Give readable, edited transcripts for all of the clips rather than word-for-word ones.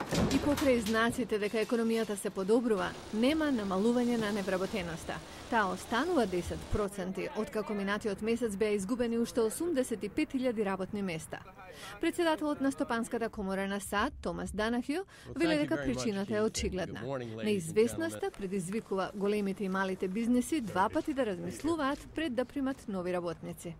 И покрај знаците дека економијата се подобрува, нема намалување на невработеноста. Таа останува 10%, откако минатиот месец беа изгубени уште 85.000 работни места. Председателот на Стопанската комора на САД, Томас Данахју, вели дека причината е очигледна. Неизвестноста предизвикува големите и малите бизнеси два пати да размислуваат пред да примат нови работници.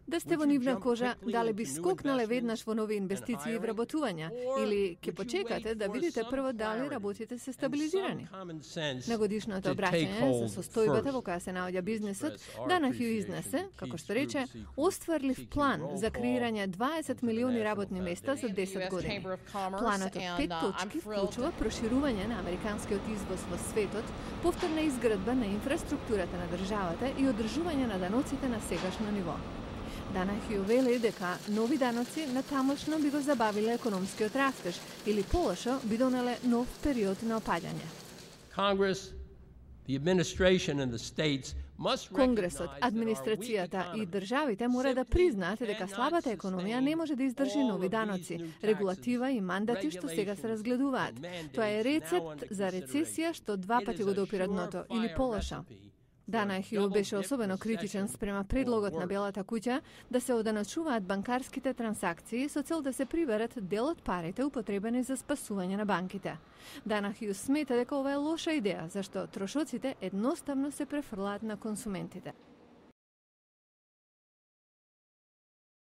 Да сте во нивна кожа, дали би скокнале веднаш во нови инвестиции и вработувања, или ќе почекате да видите прво дали работите се стабилизирани? На годишното обраќање за состојбата во која се наоѓа бизнесот, Данахју изнесе, како што рече, остварлив план за креирање 20 милиони работни места за 10 години. Планот од 5 точки вклучува проширување на американскиот извоз во светот, повторна изградба на инфраструктурата на државата и одржување на даноците на сегашно ниво. Данахју вели дека нови даноци на тамошно би го забавиле економскиот растеж или полошо би донеле нов период на опаѓање. Конгресот, администрацијата и државите мора да признаат дека слабата економија не може да издржи нови даноци, регулатива и мандати што сега се разгледуваат. Тоа е рецепт за рецесија што два пати го допира дното или полошо. Данахју беше особено критичен спрема предлогот на Белата куќа да се оданочуваат банкарските трансакции со цел да се приберат дел од парите употребени за спасување на банките. Данахју смета дека ова е лоша идеја, зашто трошоците едноставно се префрлаат на консументите.